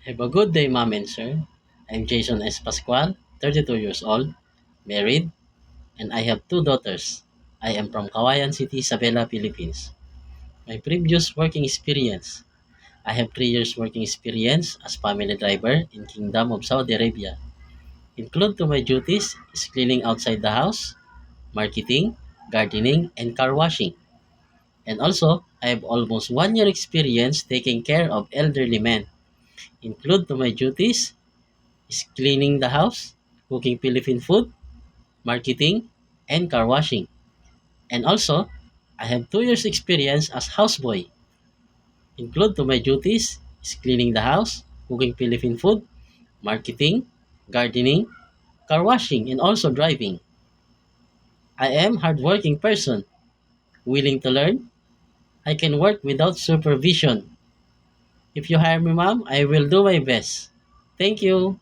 Have a good day, ma'am and sir. I'm Jason S. Pascual, 32 years old, married, and I have two daughters. I am from Kawayan City, Isabela, Philippines. My previous working experience. I have 3 years working experience as family driver in Kingdom of Saudi Arabia. Include to my duties is cleaning outside the house, marketing, gardening, and car washing. And also, I have almost 1 year experience taking care of elderly men. Include to my duties is cleaning the house, cooking Philippine food, marketing, and car washing. And also, I have 2 years experience as houseboy. Include to my duties is cleaning the house, cooking Philippine food, marketing, gardening, car washing, and also driving. I am hardworking person, willing to learn. I can work without supervision. If you hire me, ma'am, I will do my best. Thank you.